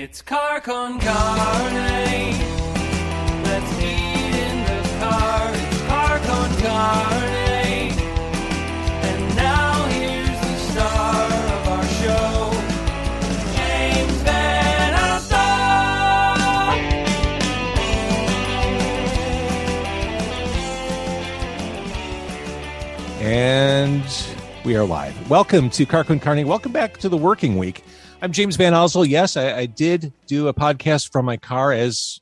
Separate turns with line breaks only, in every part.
It's car con carne. Let's eat in the car. It's car con carne. And now here's the star of our show, James Van Alstyne.
And we are live. Welcome to Car con Carne. Welcome back to the working week. I'm James Van Alstyne. Yes, I did do a podcast from my car, as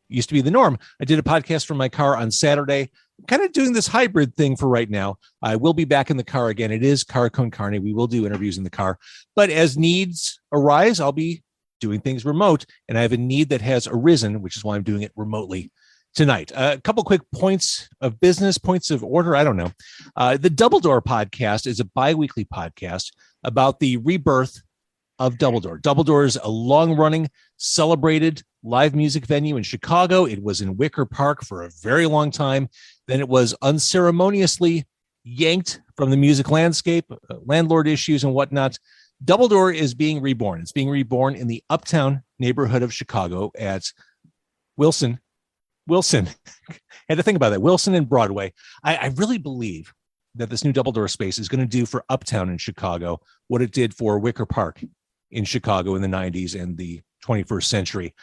used to be the norm. I did a podcast from my car on Saturday. I'm kind of doing this hybrid thing for right now. I will be back in the car again. It is Car con Carne. We will do interviews in the car. But as needs arise, I'll be doing things remote. And I have a need that has arisen, which is why I'm doing it remotely tonight. A couple quick points of business, points of order. I don't know. The Double Door podcast is a bi-weekly podcast about the rebirth of Double Door. Double Door is a long-running, celebrated live music venue in Chicago. It was in Wicker Park for a very long time. Then it was unceremoniously yanked from the music landscape, landlord issues and whatnot. Double Door is being reborn. It's being reborn in the uptown neighborhood of Chicago at Wilson. Had to think about that. Wilson and Broadway. I really believe that this new Double Door space is going to do for uptown in Chicago what it did for Wicker Park in Chicago in the 90s and the 21st century.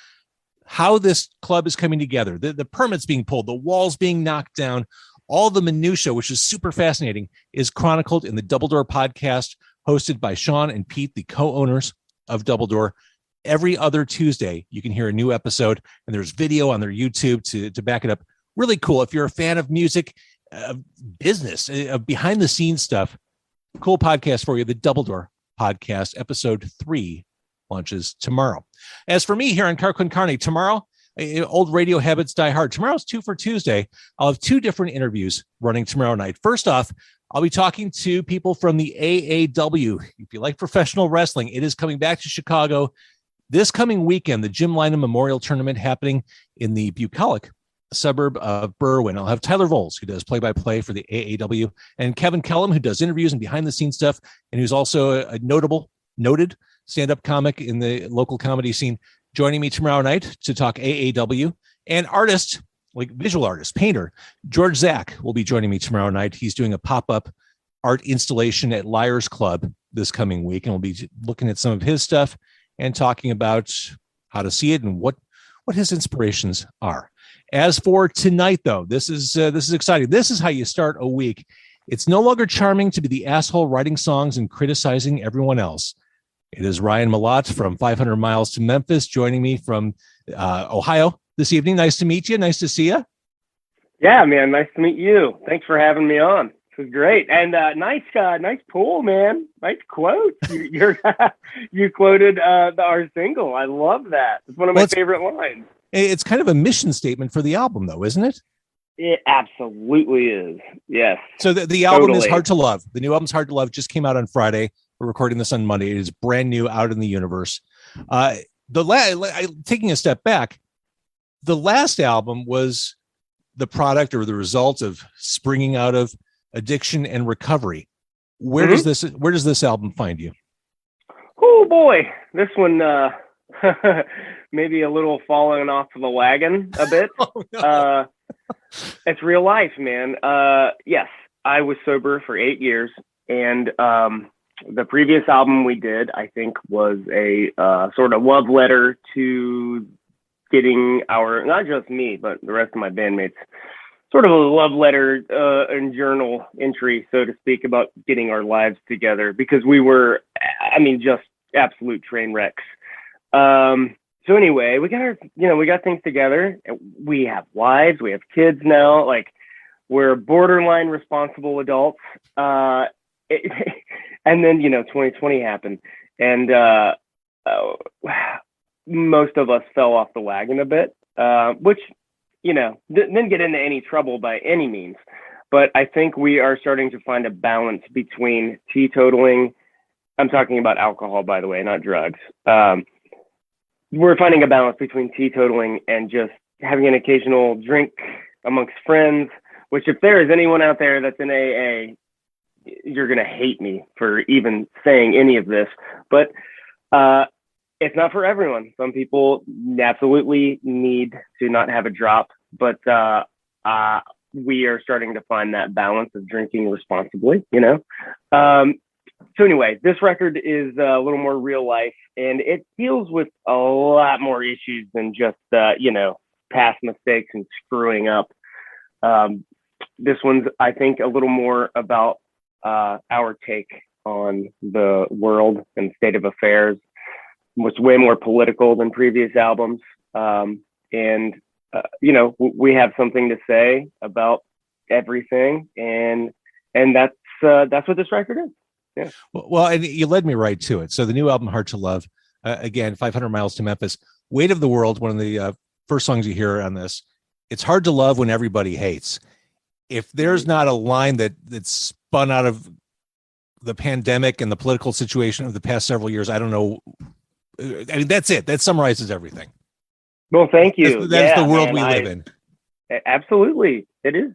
How this club is coming together, the permits being pulled, the walls being knocked down, all the minutia, which is super fascinating, is chronicled in the Double Door podcast, hosted by Sean and Pete, the co-owners of Double Door. Every other Tuesday, you can hear a new episode, and there's video on their YouTube to back it up. Really cool. If you're a fan of music, business, behind the scenes stuff, cool podcast for you. The Double Door podcast, episode 3 launches tomorrow. As for me here on Car con Carne, tomorrow, old radio habits die hard. Tomorrow's 2 for Tuesday. I'll have 2 different interviews running tomorrow night. First off, I'll be talking to people from the AAW. If you like professional wrestling, it is coming back to Chicago this coming weekend. The Jim Lynam Memorial Tournament happening in the bucolic suburb of Berwyn. I'll have Tyler Voles, who does play-by-play for the AAW, and Kevin Kellum, who does interviews and behind-the-scenes stuff, and who's also a noted stand-up comic in the local comedy scene, joining me tomorrow night to talk AAW. And artist, like visual artist, painter, George Zach will be joining me tomorrow night. He's doing a pop-up art installation at Liars Club this coming week, and we'll be looking at some of his stuff and talking about how to see it and what his inspirations are. As for tonight, though, this is exciting. This is how you start a week. It's no longer charming to be the asshole writing songs and criticizing everyone else. It is Ryan Malott from 500 Miles to Memphis joining me from Ohio this evening. Nice to meet you. Nice to see you.
Yeah, man. Nice to meet you. Thanks for having me on. This is great. And nice pool, man. Nice quote. You quoted our single. I love that. It's one of my favorite lines.
It's kind of a mission statement for the album, though, isn't it?
It absolutely is. Yes.
So the album is Hard to Love. The new album's Hard to Love just came out on Friday. We're recording this on Monday. It is brand new, out in the universe. Taking a step back, the last album was the product or the result of springing out of addiction and recovery. Where does this album find you?
Oh boy, this one maybe a little falling off the wagon a bit.
Oh, no.
It's real life, man. Yes, I was sober for 8 years, and the previous album we did, I think, was a sort of love letter to getting not just me, but the rest of my bandmates, sort of a love letter and journal entry, so to speak, about getting our lives together, because we were, just absolute train wrecks. So anyway, we got things together. We have wives, we have kids now. Like, we're borderline responsible adults. And then, 2020 happened, and most of us fell off the wagon a bit, which, didn't get into any trouble by any means. But I think we are starting to find a balance between teetotaling. I'm talking about alcohol, by the way, not drugs. We're finding a balance between teetotaling and just having an occasional drink amongst friends, which, if there is anyone out there that's in AA, you're going to hate me for even saying any of this. But It's not for everyone. Some people absolutely need to not have a drop, but we are starting to find that balance of drinking responsibly, So anyway, this record is a little more real life, and it deals with a lot more issues than just, past mistakes and screwing up. This one's, I think, a little more about our take on the world and state of affairs. Was way more political than previous albums. We have something to say about everything. And that's what this record is. Yeah.
Well, and you led me right to it. So the new album, Hard to Love, again, 500 Miles to Memphis, Weight of the World, one of the first songs you hear on this. It's hard to love when everybody hates. If there's not a line that's spun out of the pandemic and the political situation of the past several years, I don't know. I mean, that's it. That summarizes everything.
Well, thank you.
That's the world we live in.
Absolutely. It is.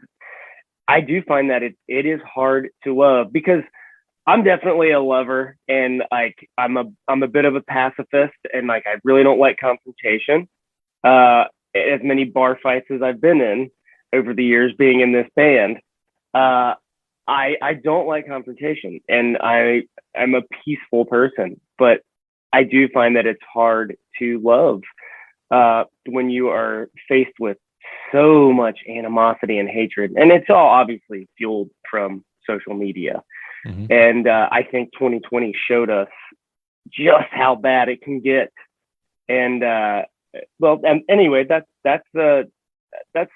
I do find that it is hard to love because I'm definitely a lover, and like I'm a bit of a pacifist, and like I really don't like confrontation. As many bar fights as I've been in over the years being in this band, I don't like confrontation, and I'm a peaceful person, but I do find that it's hard to love when you are faced with so much animosity and hatred, and it's all obviously fueled from social media. Mm-hmm. And I think 2020 showed us just how bad it can get. And anyway, that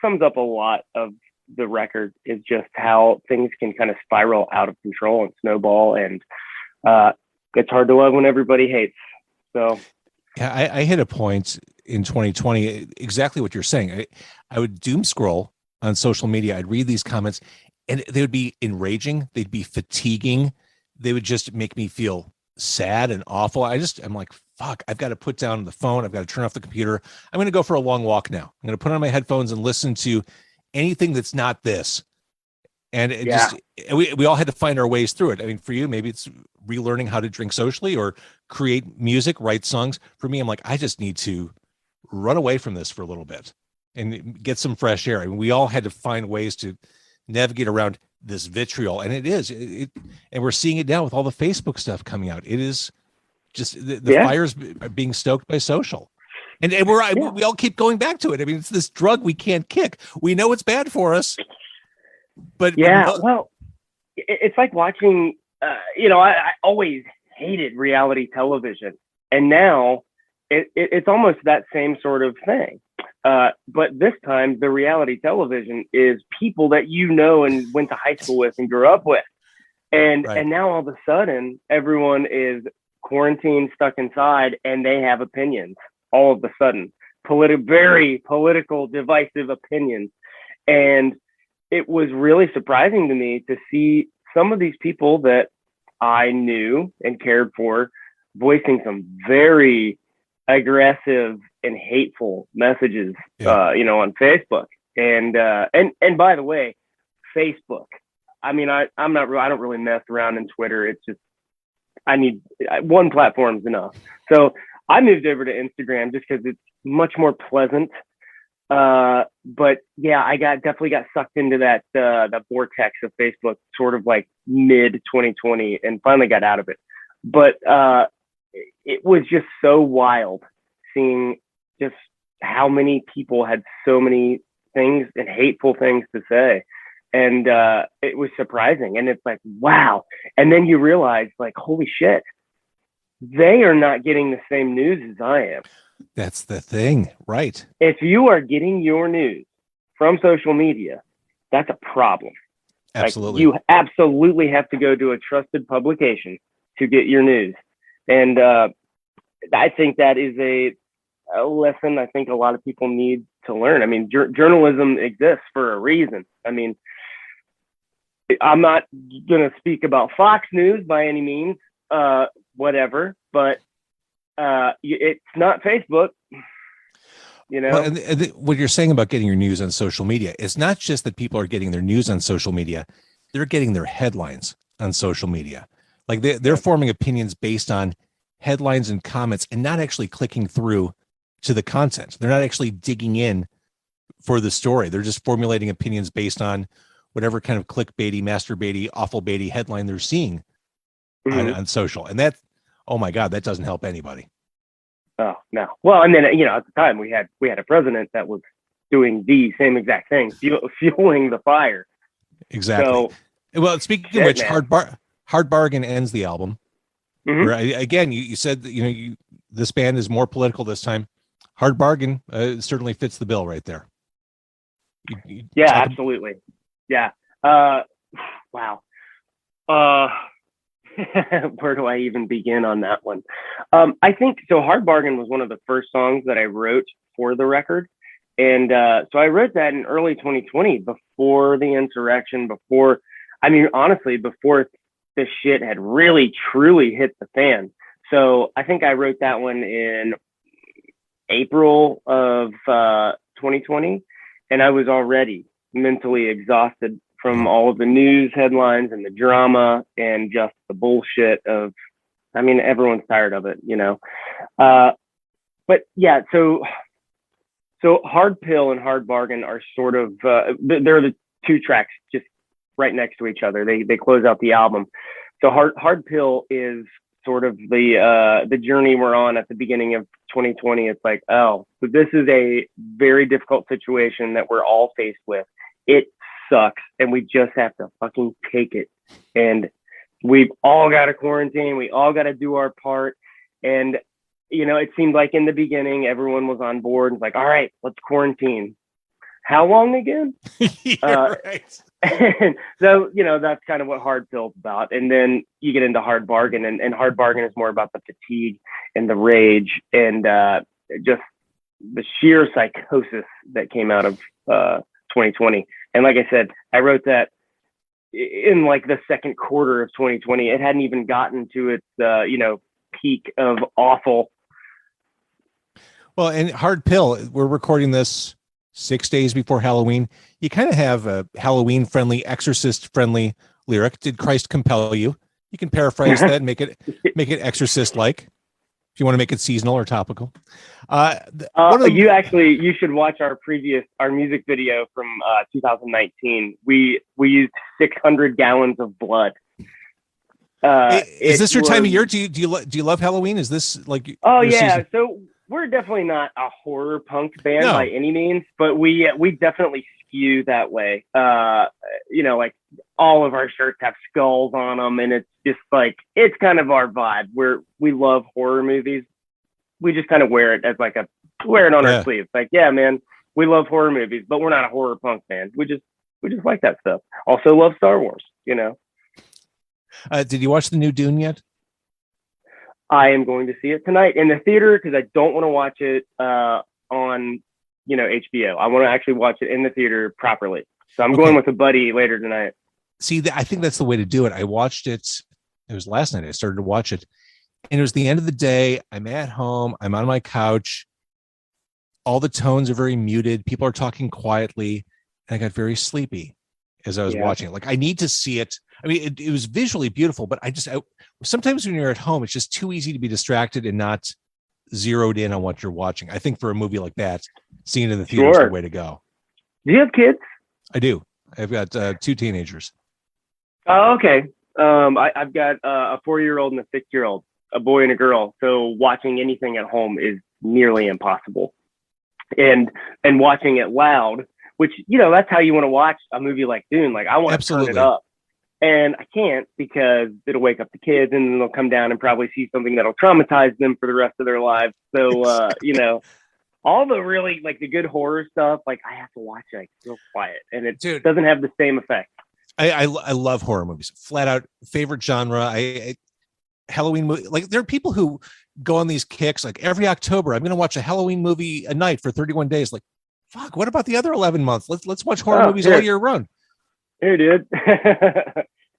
sums up a lot of the record, is just how things can kind of spiral out of control and snowball, and it's hard to love when everybody hates. So
yeah, I hit a point in 2020, exactly what you're saying. I would doom scroll on social media. I'd read these comments, and they would be enraging. They'd be fatiguing. They would just make me feel sad and awful. I'm like, fuck, I've got to put down the phone. I've got to turn off the computer. I'm going to go for a long walk now. I'm going to put on my headphones and listen to anything that's not this. And we all had to find our ways through it. I mean, for you, maybe it's relearning how to drink socially or create music, write songs. For me, I'm like, I just need to run away from this for a little bit and get some fresh air. I mean, we all had to find ways to navigate around this vitriol, and and we're seeing it now with all the Facebook stuff coming out. It is just the fires are being stoked by social, and we all keep going back to it. I mean, it's this drug we can't kick. We know it's bad for us, but
well, it's like watching. I always hated reality television, and now it's almost that same sort of thing. But this time, the reality television is people that you know and went to high school with and grew up with. And now all of a sudden, everyone is quarantined, stuck inside, and they have opinions all of a sudden. Very political, divisive opinions. And it was really surprising to me to see some of these people that I knew and cared for voicing some very aggressive and hateful messages, on Facebook. And by the way, Facebook, I mean, I don't really mess around in Twitter. It's just, one platform is enough. So I moved over to Instagram just because it's much more pleasant. But yeah, I definitely got sucked into that vortex of Facebook sort of like mid 2020 and finally got out of it. But it was just so wild seeing just how many people had so many things and hateful things to say. And it was surprising. And it's like, wow. And then you realize, like, holy shit, they are not getting the same news as I am.
That's the thing, right?
If you are getting your news from social media, that's a problem.
Absolutely.
Like, you absolutely have to go to a trusted publication to get your news. And I think that is a lesson I think a lot of people need to learn. I mean, journalism exists for a reason. I mean, I'm not going to speak about Fox News by any means, whatever, but it's not Facebook,
Well, and what you're saying about getting your news on social media, it's not just that people are getting their news on social media, they're getting their headlines on social media. Like they're forming opinions based on headlines and comments and not actually clicking through to the content. They're not actually digging in for the story. They're just formulating opinions based on whatever kind of clickbaity, masturbaity, awful baity headline they're seeing on social. And that, oh my God, that doesn't help anybody.
Oh no. Well, and then at the time we had a president that was doing the same exact thing, fueling the fire.
Exactly. So, well, speaking of which, man. Hard Bargain ends the album. Where, again, you said that, this band is more political this time. Hard Bargain certainly fits the bill right there.
Yeah, absolutely. Yeah. Wow. Where do I even begin on that one? I think so. Hard Bargain was one of the first songs that I wrote for the record. And so I wrote that in early 2020, before the insurrection, honestly, before the shit had really, truly hit the fan. So I think I wrote that one in April of 2020, and I was already mentally exhausted from all of the news headlines and the drama and just the bullshit of, everyone's tired of it, but yeah, so Hard Pill and Hard Bargain are sort of, they're the two tracks just right next to each other. They close out the album. So Hard Pill is sort of the journey we're on at the beginning of 2020. It's like, oh, so this is a very difficult situation that we're all faced with. It sucks, and we just have to fucking take it. And we've all got to quarantine. We all got to do our part. And, it seemed like in the beginning, everyone was on board. It's like, all right, let's quarantine. How long again?
Right.
And so, that's kind of what Hard Pill's about. And then you get into Hard Bargain, and Hard Bargain is more about the fatigue and the rage and just the sheer psychosis that came out of 2020. And like I said, I wrote that in like the second quarter of 2020. It hadn't even gotten to its, peak of awful.
Well, and Hard Pill, we're recording this 6 days before Halloween. You kind of have a Halloween friendly, exorcist friendly lyric. Did Christ compel you? You can paraphrase that and make it exorcist like, if you want to make it seasonal or topical.
You should watch our music video from 2019. We used 600 gallons of blood.
Is this your time of year? Do you love Halloween? Is this like?
Oh yeah. Season? So we're definitely not a horror punk band by any means, but we definitely skew that way. Like all of our shirts have skulls on them, and it's just like, it's kind of our vibe. We love horror movies. We just kind of wear it as like wear it on our sleeves. Like, yeah, man, we love horror movies, but we're not a horror punk band. We just like that stuff. Also love Star Wars,
Did you watch the new Dune yet?
I am going to see it tonight in the theater because I don't want to watch it on, HBO. I want to actually watch it in the theater properly. So I'm going with a buddy later tonight.
See, I think that's the way to do it. I watched it. It was last night. I started to watch it, and it was the end of the day. I'm at home. I'm on my couch. All the tones are very muted. People are talking quietly, and I got very sleepy as I was watching it. Like, I need to see it. I mean, it was visually beautiful, but sometimes when you're at home, it's just too easy to be distracted and not zeroed in on what you're watching. I think for a movie like that, seeing it in the theater is the way to go.
Do you have kids?
I do. I've got 2 teenagers.
Oh, okay. I've got a 4-year-old and a 6-year-old, a boy and a girl. So watching anything at home is nearly impossible. And watching it loud, which, that's how you want to watch a movie like Dune. Like, I want to turn it up. And I can't, because it'll wake up the kids, and then they'll come down and probably see something that'll traumatize them for the rest of their lives. So, all the really, like, the good horror stuff, like, I have to watch it like real quiet, and it doesn't have the same effect.
I love horror movies. Flat out favorite genre. Halloween movie. Like, there are people who go on these kicks, like, every October, I'm going to watch a Halloween movie a night for 31 days. Like, fuck, what about the other 11 months? Let's watch horror movies all year round.
Here, dude.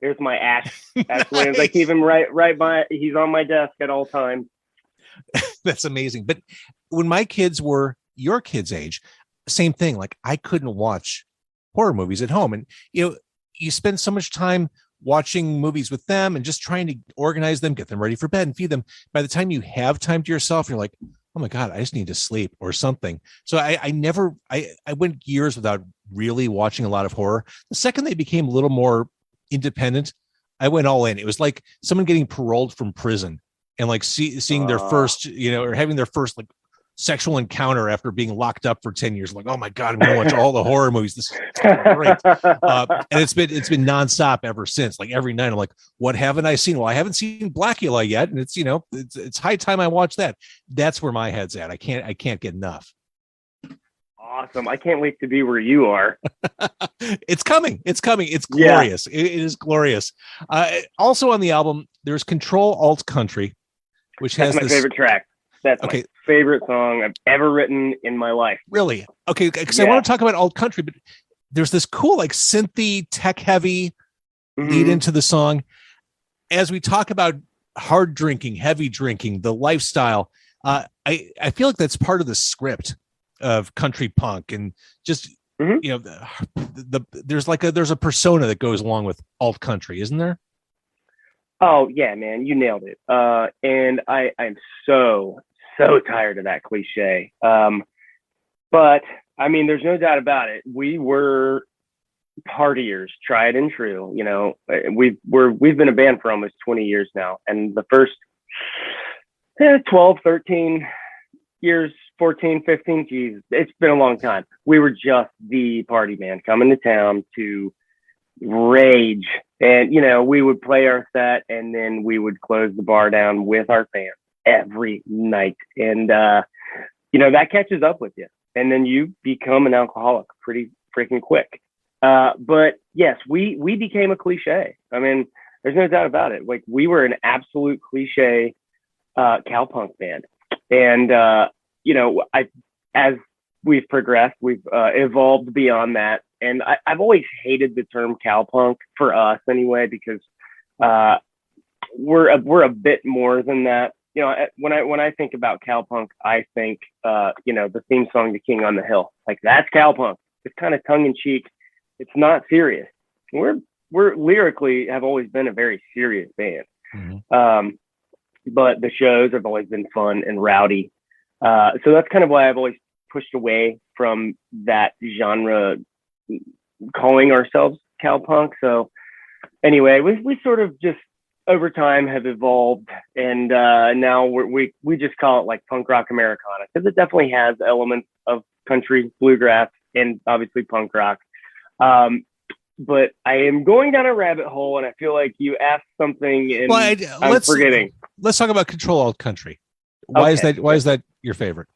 Here's my Ash Williams. I keep him right by. He's on my desk at all times.
That's amazing. But when my kids were your kids' age, same thing. Like, I couldn't watch horror movies at home, and you spend so much time watching movies with them and just trying to organize them, get them ready for bed and feed them. By the time you have time to yourself, you're like, oh my God, I just need to sleep or something. So I went years without really watching a lot of horror. The second they became a little more independent, I went all in. It was like someone getting paroled from prison and like seeing their first, or having their first like sexual encounter after being locked up for 10 years. Like, oh my God, I'm going to watch all the horror movies. This is great. And it's been nonstop ever since. Like every night I'm like, what haven't I seen? Well, I haven't seen Blackula yet. And it's high time I watch that. That's where my head's at. I can't get enough.
Awesome. I can't wait to be where you are.
It's coming. It's glorious. Yeah. It is glorious. Also on the album, there's Control Alt Country, which has
my favorite track. That's
okay.
My favorite song I've ever written in my life.
Really? Okay, because I want to talk about alt country, but there's this cool, like synthy, tech-heavy lead into the song. As we talk about hard drinking, heavy drinking, the lifestyle, I feel like that's part of the script of country punk, and just there's a persona that goes along with alt country, isn't there?
Oh yeah, man, you nailed it. And I'm so tired of that cliche. But I mean, there's no doubt about it. We were partiers, tried and true. We've been a band for almost 20 years now. And the first 12, 13 years, 14, 15, geez, it's been a long time. We were just the party band coming to town to rage. And, we would play our set and then we would close the bar down with our fans every night. And, that catches up with you. And then you become an alcoholic pretty freaking quick. But yes, we became a cliche. I mean, there's no doubt about it. Like, we were an absolute cliche cowpunk band. And, as we've progressed, we've evolved beyond that. And I've always hated the term cowpunk, for us anyway, because we're a bit more than that. When I think about cowpunk, I think the theme song to King on the Hill. Like, that's cowpunk. It's kind of tongue in cheek. It's not serious. We're lyrically have always been a very serious band. But the shows have always been fun and rowdy. So that's kind of why I've always pushed away from that genre, calling ourselves cowpunk. So anyway, we sort of just over time have evolved, and now we just call it like punk rock Americana, because it definitely has elements of country, bluegrass, and obviously punk rock. But I am going down a rabbit hole, and I feel like you asked something, and I'm forgetting.
Let's talk about Control Alt Country. Why is that your favorite?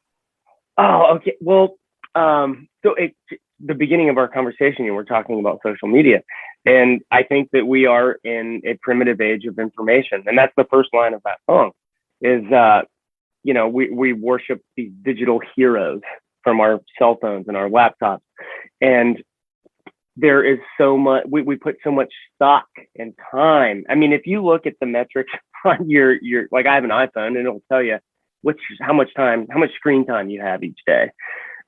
Oh, okay. Well, the beginning of our conversation, you were talking about social media. And I think that we are in a primitive age of information. And that's the first line of that song is, we worship these digital heroes from our cell phones and our laptops. And there is so much, we put so much stock and time. I mean, if you look at the metrics on your like, I have an iPhone and it'll tell you how much screen time you have each day.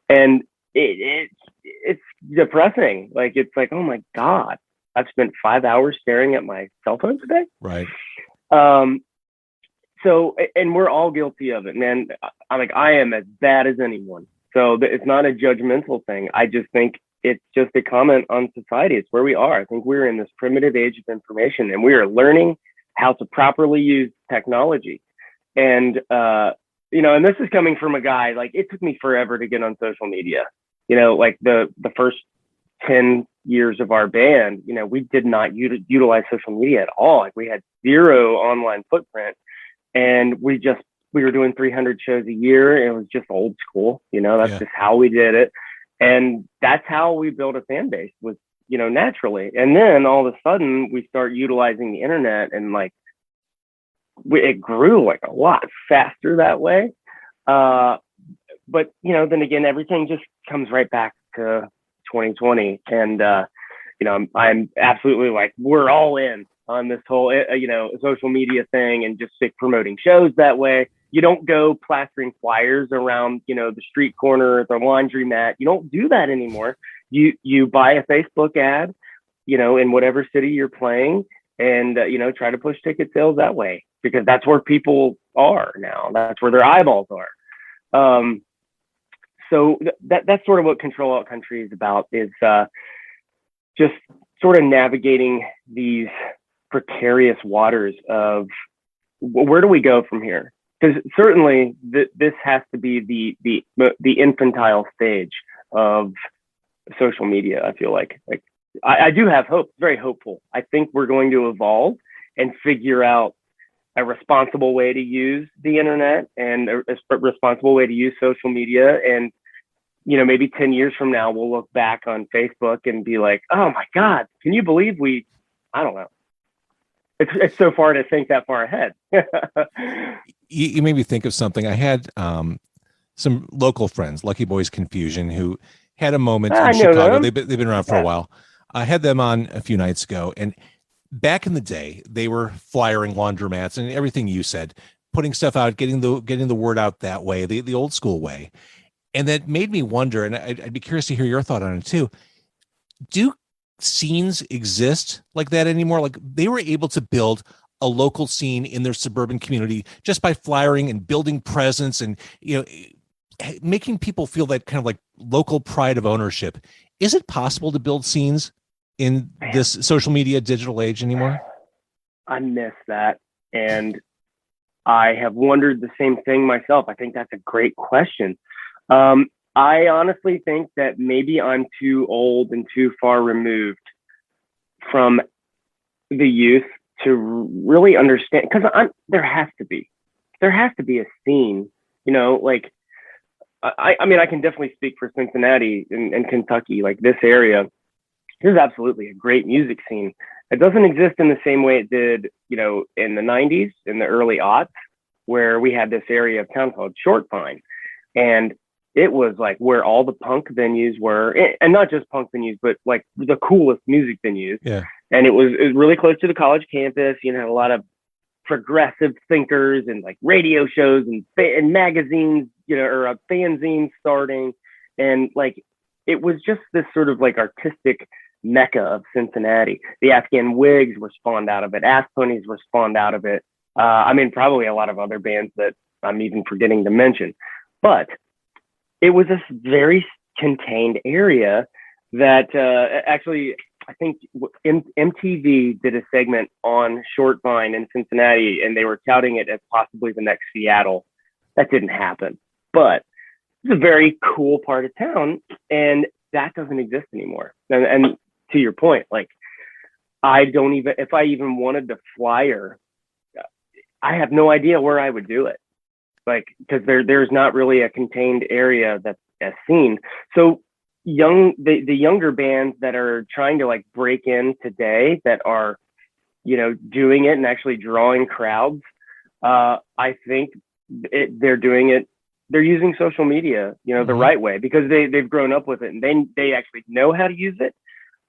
And it's depressing. Like, it's like, oh my God, I've spent 5 hours staring at my cell phone today.
Right.
So, and we're all guilty of it, man. I am as bad as anyone. So it's not a judgmental thing. I just think it's just a comment on society. It's where we are. I think we're in this primitive age of information, and we are learning how to properly use technology. And, and this is coming from a guy, like, it took me forever to get on social media. Like the first 10 years of our band, we did not utilize social media at all. Like, we had zero online footprint, and we were doing 300 shows a year. It was just old school, that's just how we did it. And that's how we built a fan base, was, naturally. And then all of a sudden we start utilizing the internet, and like, it grew like a lot faster that way. But, then again, everything just comes right back to 2020. And, I'm absolutely like, we're all in on this whole, social media thing, and just stick promoting shows that way. You don't go plastering flyers around, the street corner or the laundromat. You don't do that anymore. You buy a Facebook ad, in whatever city you're playing, and try to push ticket sales that way, because that's where people are now. That's where their eyeballs are. So that's sort of what Control Alt Country is about, is just sort of navigating these precarious waters of where do we go from here? Because certainly this has to be the infantile stage of social media. I feel like I do have hope, very hopeful. I think we're going to evolve and figure out a responsible way to use the internet and a responsible way to use social media. And, maybe 10 years from now, we'll look back on Facebook and be like, oh my God, can you believe I don't know. It's so far to think that far ahead.
You made me think of something. I had some local friends, Lucky Boys Confusion, who had a moment in Chicago. They've been around for a while. I had them on a few nights ago, and back in the day, they were flyering laundromats and everything you said, putting stuff out, getting the word out that way, the old school way. And that made me wonder, and I'd be curious to hear your thought on it too. Do scenes exist like that anymore? Like, they were able to build a local scene in their suburban community just by flyering and building presence and, making people feel that kind of like local pride of ownership. Is it possible to build scenes in this social media digital age anymore?
I miss that. And I have wondered the same thing myself. I think that's a great question. I honestly think that maybe I'm too old and too far removed from the youth to really understand, because there has to be a scene, I mean, I can definitely speak for Cincinnati and Kentucky, like this area. There's absolutely a great music scene. It doesn't exist in the same way it did, in the 90s, in the early aughts, where we had this area of town called Short Pine. And it was like where all the punk venues were, and not just punk venues, but like the coolest music venues.
Yeah.
And it was really close to the college campus. Had a lot of progressive thinkers and like radio shows and magazines, or fanzines starting. And like, it was just this sort of like artistic mecca of Cincinnati. The Afghan Wigs were spawned out of it. Ass Ponies were spawned out of it. I mean, probably a lot of other bands that I'm even forgetting to mention. But it was this very contained area that actually, I think MTV did a segment on Short Vine in Cincinnati, and they were touting it as possibly the next Seattle. That didn't happen, but it's a very cool part of town, and that doesn't exist anymore. And to your point, like, if I even wanted to flyer, I have no idea where I would do it. Like, because there's not really a contained area that's a scene. So the younger bands that are trying to like break in today, that are, doing it and actually drawing crowds, I think they're doing it. They're using social media, the right way, because they've grown up with it and they actually know how to use it.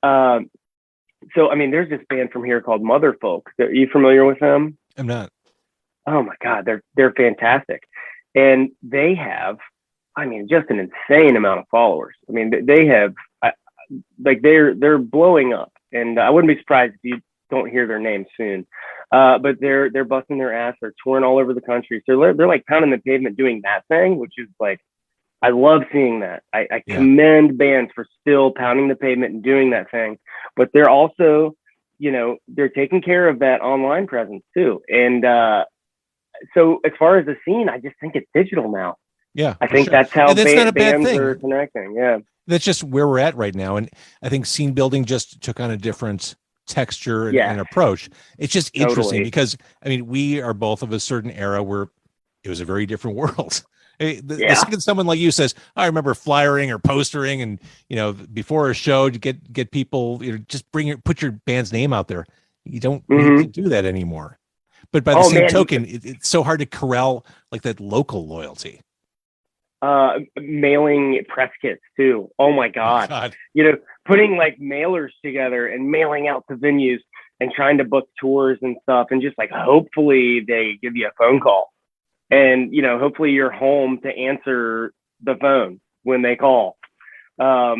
So, I mean, there's this band from here called Motherfolk. Are you familiar with them?
I'm not.
Oh my God, they're fantastic. And they have, I mean, just an insane amount of followers. I mean, they have, like, they're blowing up, and I wouldn't be surprised if you don't hear their name soon. But they're busting their ass. They're touring all over the country. So they're like pounding the pavement doing that thing, which is like, I love seeing that. I commend bands for still pounding the pavement and doing that thing, but they're also, they're taking care of that online presence too. And, so as far as the scene, I just think it's digital now.
Yeah,
I think that's how
not a bad
bands
thing.
are connecting. Yeah,
that's just where we're at right now, and I think scene building just took on a different texture and approach. It's just interesting because, I mean, we are both of a certain era where it was a very different world. The second someone like you says, I remember flyering or postering, and before a show to get people, just put your band's name out there. You don't need to do that anymore. But by the same token, it's so hard to corral like that local loyalty.
Mailing press kits too. Oh my God. Putting like mailers together and mailing out to venues and trying to book tours and stuff, and just like, hopefully they give you a phone call, and hopefully you're home to answer the phone when they call. So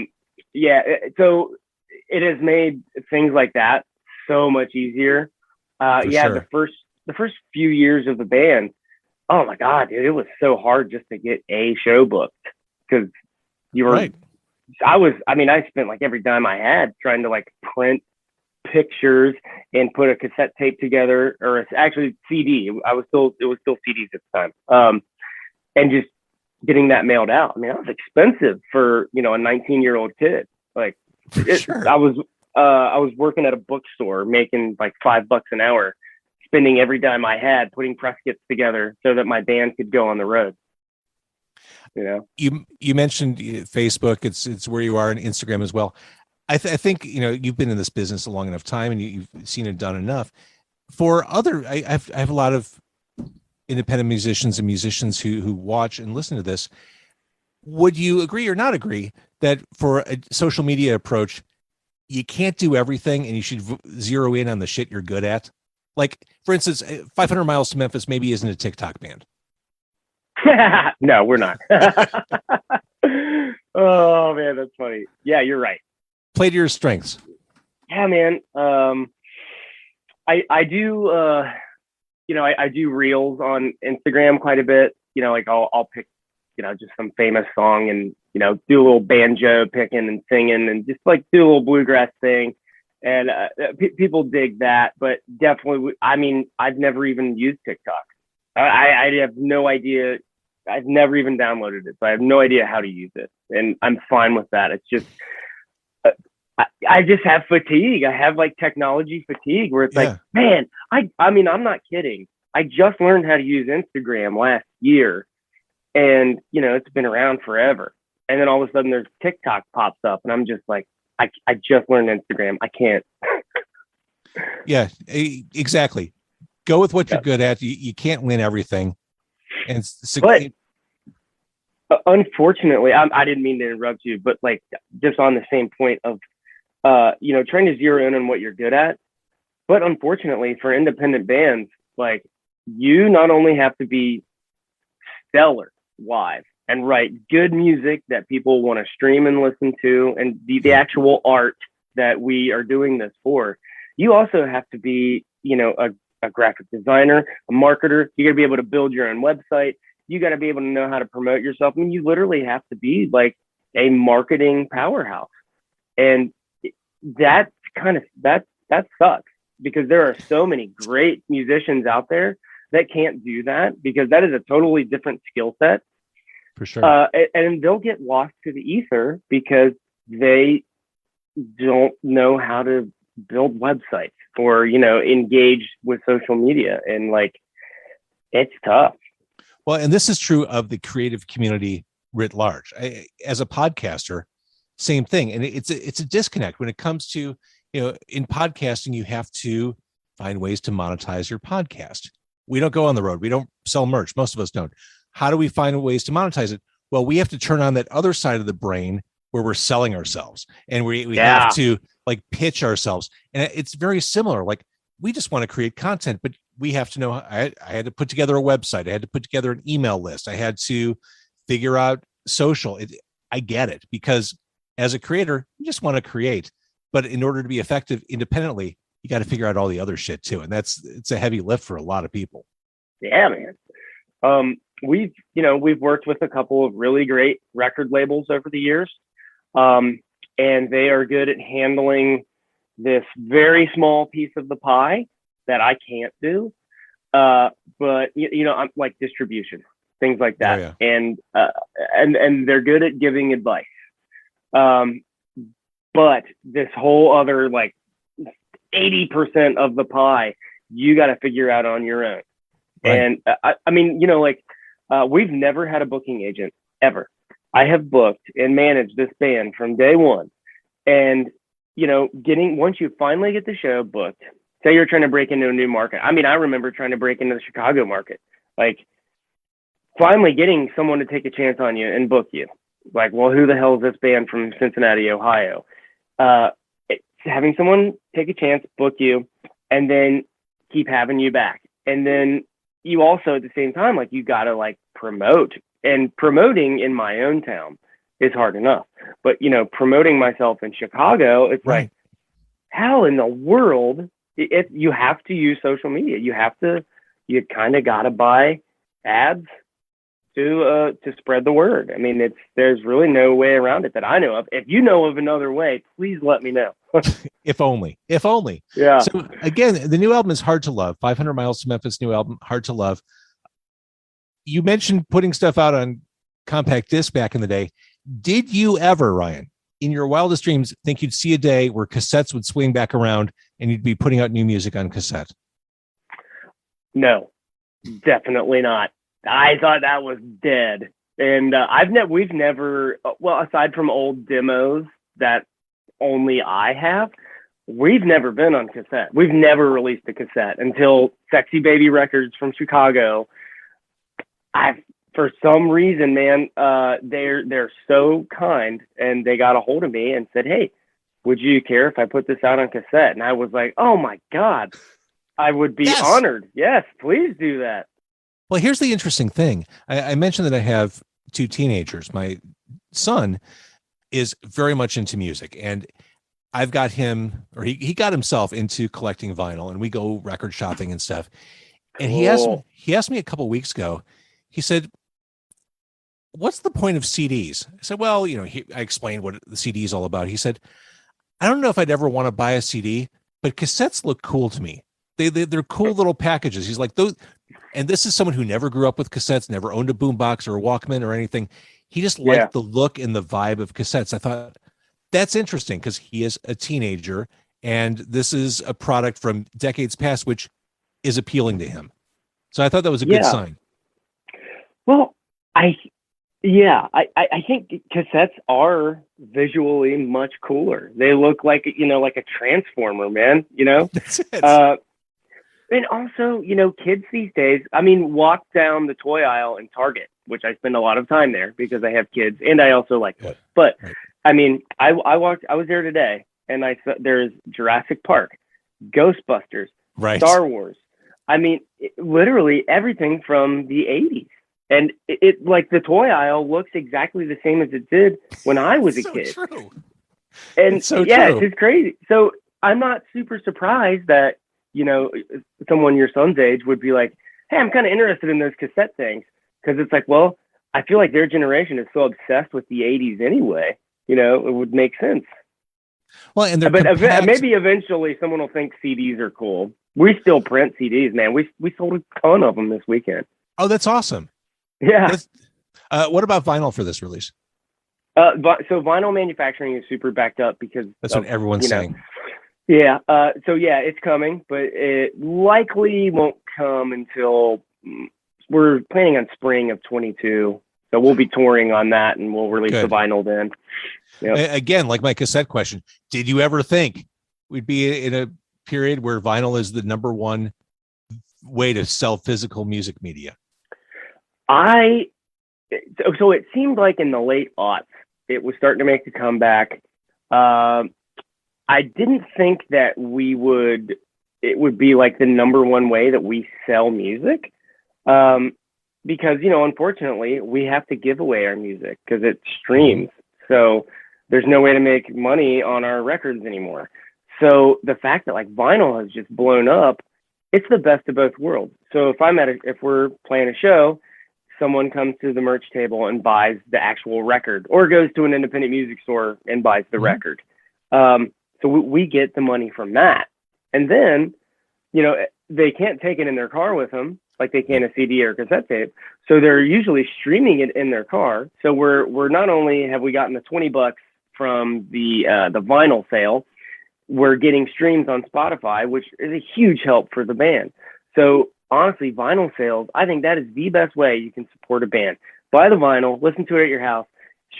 it has made things like that so much easier. Yeah,
sure.
the first few years of the band, oh my God, dude, it was so hard just to get a show booked because you were,
Right.
I spent like every dime I had trying to like print pictures and put a cassette tape together, or it's actually CD. It was still CDs at the time. And just getting that mailed out. I mean, that was expensive for, a 19-year-old kid. Like
For sure.
I was working at a bookstore making like $5 an hour, spending every dime I had putting press kits together so that my band could go on the road.
You mentioned Facebook. It's where you are, and Instagram as well. I think you've been in this business a long enough time, and you've seen it done enough. For I have a lot of independent musicians and musicians who watch and listen to this. Would you agree or not agree that for a social media approach, you can't do everything, and you should zero in on the shit you're good at? Like, for instance, 500 Miles to Memphis maybe isn't a TikTok band.
No, we're not. Oh man, that's funny. Yeah, you're right.
Play to your strengths.
Yeah, man. I do. I do reels on Instagram quite a bit. Like I'll pick, just some famous song and do a little banjo picking and singing and just like do a little bluegrass thing. And people dig that, but definitely, I've never even used TikTok. I have no idea. I've never even downloaded it, so I have no idea how to use it, and I'm fine with that. It's just I just have fatigue. I have like technology fatigue, where it's like, man, I'm not kidding. I just learned how to use Instagram last year, and it's been around forever. And then all of a sudden, there's TikTok pops up, and I'm just like, I just learned Instagram. I can't.
Yeah, exactly. Go with what you're good at. You can't win everything. But
unfortunately, I didn't mean to interrupt you, but like just on the same point of, trying to zero in on what you're good at. But unfortunately for independent bands, like you not only have to be stellar live and write good music that people want to stream and listen to and be the actual art that we are doing this for, you also have to be, a graphic designer, a marketer. You got to be able to build your own website. You got to be able to know how to promote yourself. I mean, you literally have to be like a marketing powerhouse. And that sucks because there are so many great musicians out there that can't do that because that is a totally different skill set.
For sure.
And they'll get lost to the ether because they don't know how to build websites or engage with social media, and like it's tough.
Well, and this is true of the creative community writ large. As a podcaster, same thing, and it's a disconnect when it comes to in podcasting. You have to find ways to monetize your podcast. We don't go on the road. We don't sell merch. Most of us don't. How do we find ways to monetize it? Well, we have to turn on that other side of the brain where we're selling ourselves, and we have to like pitch ourselves. And it's very similar. Like we just want to create content, but we have to know. I had to put together a website. I had to put together an email list. I had to figure out social. I get it, because as a creator, you just want to create, but in order to be effective independently, you got to figure out all the other shit too. And it's a heavy lift for a lot of people.
Yeah, man. We've worked with a couple of really great record labels over the years. And they are good at handling this very small piece of the pie that I can't do. But I'm like distribution, things like that.
Oh, yeah.
And they're good at giving advice. But this whole other like 80% of the pie, you got to figure out on your own. Right. And we've never had a booking agent ever. I have booked and managed this band from day one. And, once you finally get the show booked, say you're trying to break into a new market. I mean, I remember trying to break into the Chicago market, like finally getting someone to take a chance on you and book you. Like, well, who the hell is this band from Cincinnati, Ohio? Having someone take a chance, book you, and then keep having you back. And then you also at the same time, like you got to like promote. And promoting in my own town is hard enough. But, promoting myself in Chicago, it's like, how in the world you have to use social media. You kind of got to buy ads to spread the word. I mean, there's really no way around it that I know of. If you know of another way, please let me know.
If only.
Yeah.
So again, the new album is Hard to Love. 500 Miles to Memphis, new album, Hard to Love. You mentioned putting stuff out on compact disc back in the day. Did you ever, Ryan, in your wildest dreams, think you'd see a day where cassettes would swing back around and you'd be putting out new music on cassette?
No, definitely not. I thought that was dead. And we've never, well, aside from old demos that only I have, we've never been on cassette. We've never released a cassette until Sexy Baby Records from Chicago. For some reason, man, they're so kind, and they got a hold of me and said, "Hey, would you care if I put this out on cassette?" And I was like, "Oh my God, I would be honored. Yes, please do that."
Well, here's the interesting thing. I mentioned that I have two teenagers. My son is very much into music, and I've got him, or he got himself into collecting vinyl, and we go record shopping and stuff. And
Cool.
he asked me a couple of weeks ago, he said, "What's the point of CDs?" I said, "Well, I explained what the CD is all about." He said, "I don't know if I'd ever want to buy a CD, but cassettes look cool to me. They're cool little packages." He's like, those, and this is someone who never grew up with cassettes, never owned a boombox or a Walkman or anything. He just liked the look and the vibe of cassettes. I thought that's interesting because he is a teenager, and this is a product from decades past, which is appealing to him. So I thought that was a good sign.
Well, I think cassettes are visually much cooler. They look like a transformer, man.
That's it.
And also, kids these days, I mean, walk down the toy aisle in Target, which I spend a lot of time there because I have kids and I also like toys. But I mean, I was there today, and I saw there's Jurassic Park, Ghostbusters, Star Wars. I mean, literally everything from the 80s. And it like the toy aisle looks exactly the same as it did when I was a kid.
True.
And
it's so
true.
It's
just crazy. So I'm not super surprised that, someone your son's age would be like, "Hey, I'm kind of interested in those cassette things." Because it's like, well, I feel like their generation is so obsessed with the 80s anyway. It would make sense.
Well, and
maybe eventually someone will think CDs are cool. We still print CDs, man. We sold a ton of them this weekend.
Oh, that's awesome.
Yeah.
What about vinyl for this release?
So vinyl manufacturing is super backed up because
that's what everyone's saying.
Yeah. It's coming, but it likely won't come until we're planning on spring of 22. So we'll be touring on that, and we'll release the vinyl then. Yep.
Again, like my cassette question, did you ever think we'd be in a period where vinyl is the number one way to sell physical music media?
So it seemed like in the late aughts, it was starting to make a comeback. I didn't think that it would be like the number one way that we sell music. Because, unfortunately, we have to give away our music because it streams. So there's no way to make money on our records anymore. So the fact that like vinyl has just blown up, it's the best of both worlds. So if we're playing a show, someone comes to the merch table and buys the actual record, or goes to an independent music store and buys the record. So we get the money from that. And then, they can't take it in their car with them like they can a CD or a cassette tape. So they're usually streaming it in their car. So we're not only have we gotten the $20 from the vinyl sale, we're getting streams on Spotify, which is a huge help for the band. So honestly, vinyl sales, I think that is the best way you can support a band. Buy the vinyl, listen to it at your house,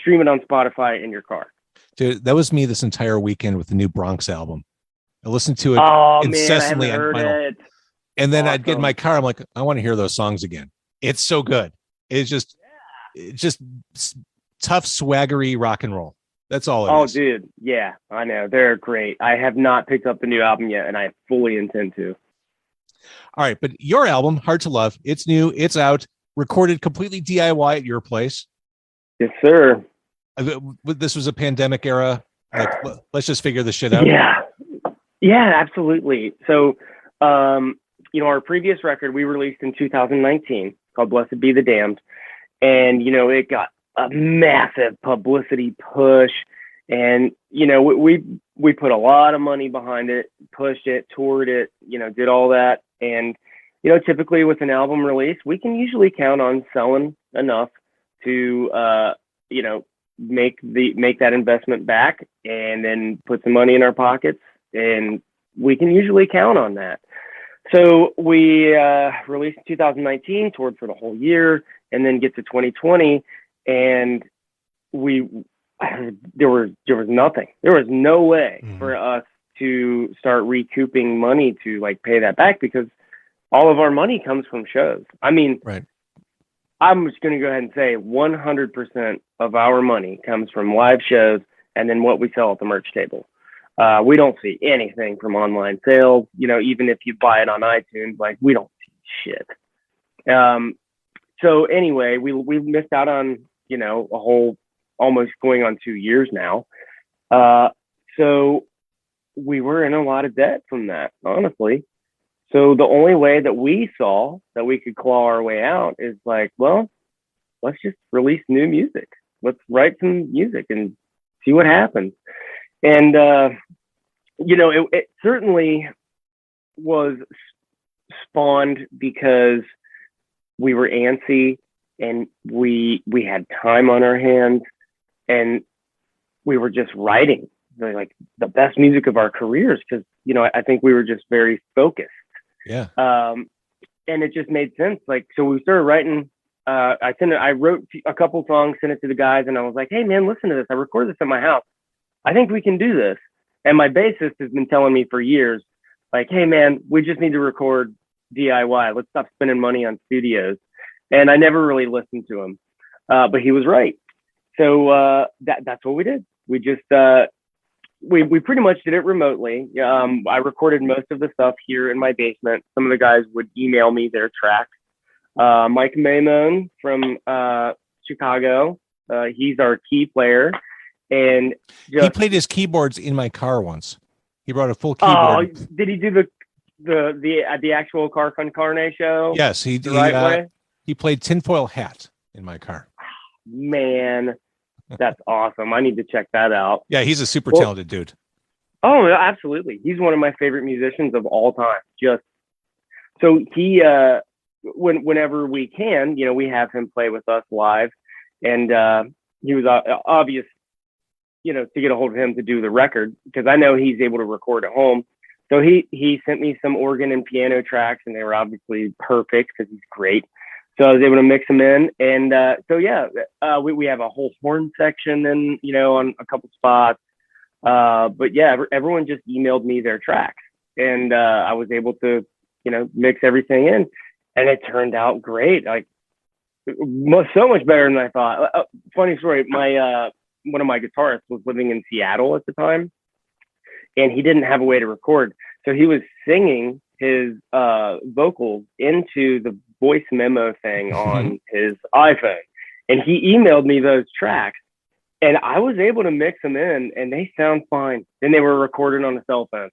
stream it on Spotify in your car.
Dude, that was me this entire weekend with the new Bronx album. I listened to it incessantly on vinyl. And then I'd get in my car. I'm like, I want to hear those songs again. It's so good. It's just tough, swaggery rock and roll. That's all it is.
Oh, dude. Yeah, I know. They're great. I have not picked up the new album yet, and I fully intend to.
All right. But your album, Hard to Love, it's new. It's out. Recorded completely DIY at your place.
Yes, sir.
This was a pandemic era. Like, let's just figure this shit out.
Yeah. Yeah, absolutely. So, our previous record we released in 2019 called Blessed Be the Damned. And, it got a massive publicity push. And, we put a lot of money behind it, pushed it, toured it, did all that. And, typically with an album release, we can usually count on selling enough to, make that investment back and then put some money in our pockets. And we can usually count on that. So we released in 2019, toured for the whole year, and then get to 2020, and there was nothing. There was no way for us to start recouping money to like pay that back because all of our money comes from shows. I mean,
right.
I'm just going to go ahead and say 100% of our money comes from live shows and then what we sell at the merch table. We don't see anything from online sales. Even if you buy it on iTunes, like we don't see shit. So anyway, we missed out on, a whole almost going on 2 years now. So we were in a lot of debt from that, honestly. So the only way that we saw that we could claw our way out is like, well, let's just release new music. Let's write some music and see what happens. And, it certainly was spawned because we were antsy and we had time on our hands and we were just writing like the best music of our careers. Cause I think we were just very focused.
Yeah.
And it just made sense. Like, so we started writing, I wrote a couple songs, sent it to the guys and I was like, hey man, listen to this. I recorded this at my house. I think we can do this. And my bassist has been telling me for years, like, hey man, we just need to record DIY. Let's stop spending money on studios. And I never really listened to him, but he was right. So that's what we did. We just we pretty much did it remotely. I recorded most of the stuff here in my basement. Some of the guys would email me their tracks. Mike Maimone from Chicago, he's our key player. And
he played his keyboards in my car once. He brought a full keyboard.
Oh, did he do the actual Car Con Carne show?
Yes, he played Tinfoil Hat in my car.
Man, that's awesome. I need to check that out.
Yeah, he's a super talented dude.
Oh, absolutely. He's one of my favorite musicians of all time. Just so he whenever we can, we have him play with us live. And he was obvious, to get a hold of him to do the record because I know he's able to record at home. So he sent me some organ and piano tracks and they were obviously perfect because he's great. So I was able to mix them in. And we have a whole horn section and, on a couple spots. But yeah, everyone just emailed me their tracks and I was able to, mix everything in and it turned out great. Like so much better than I thought. Funny story. One of my guitarists was living in Seattle at the time and he didn't have a way to record. So he was singing his vocals into the voice memo thing on his iPhone. And he emailed me those tracks and I was able to mix them in and they sound fine. Then they were recorded on a cell phone.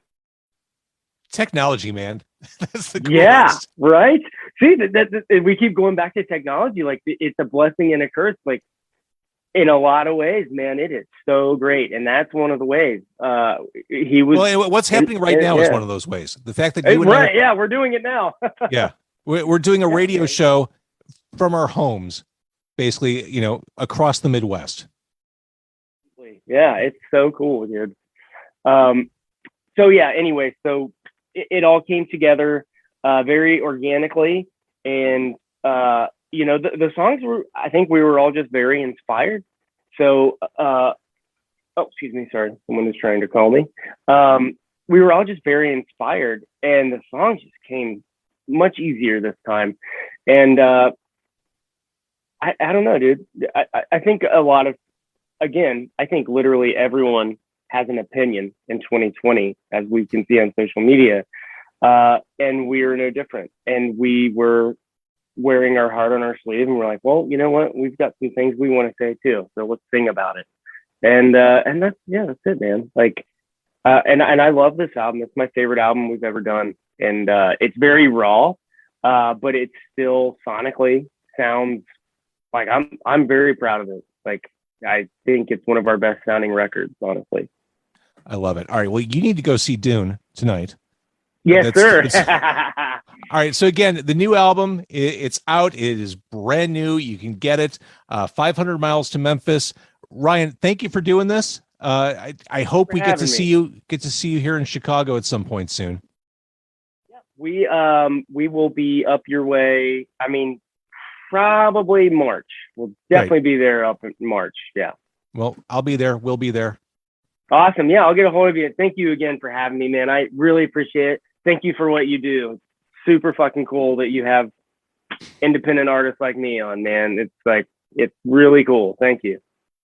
Technology, man. That's the coolest.
Yeah, right? See, that we keep going back to technology. Like it's a blessing and a curse. Like in a lot of ways, man, it is so great. And that's one of the ways he was.
Well, what's happening right now is one of those ways. The fact that you and
right, yeah, we're doing it now.
Yeah, we're doing a radio show from our homes, basically, across the Midwest.
Yeah, it's so cool, dude. So yeah, anyway, so it all came together very organically. And, the songs I think we were all just very inspired. So, excuse me. Sorry. Someone is trying to call me. We were all just very inspired and the songs just came much easier this time. And I don't know, dude. I think I think literally everyone has an opinion in 2020, as we can see on social media. And we are no different. And we were wearing our heart on our sleeve and we're like, well, you know what? We've got some things we want to say too. So let's sing about it. And that's it, man. Like, And I love this album. It's my favorite album we've ever done, and it's very raw, but it still sonically sounds like I'm very proud of it. Like I think it's one of our best sounding records, honestly.
I love it. All right, well, you need to go see Dune tonight.
Yes, sir.
All right. So again, the new album, it's out. It is brand new. You can get it. 500 Miles to Memphis. Ryan, thank you for doing this. I hope we get to see you here in Chicago at some point soon.
We will be up your way. I mean, probably March. We'll definitely be there up in March. Yeah.
Well, I'll be there. We'll be there.
Awesome. Yeah, I'll get a hold of you. Thank you again for having me, man. I really appreciate it. Thank you for what you do. It's super fucking cool that you have independent artists like me on, man. It's really cool. Thank you.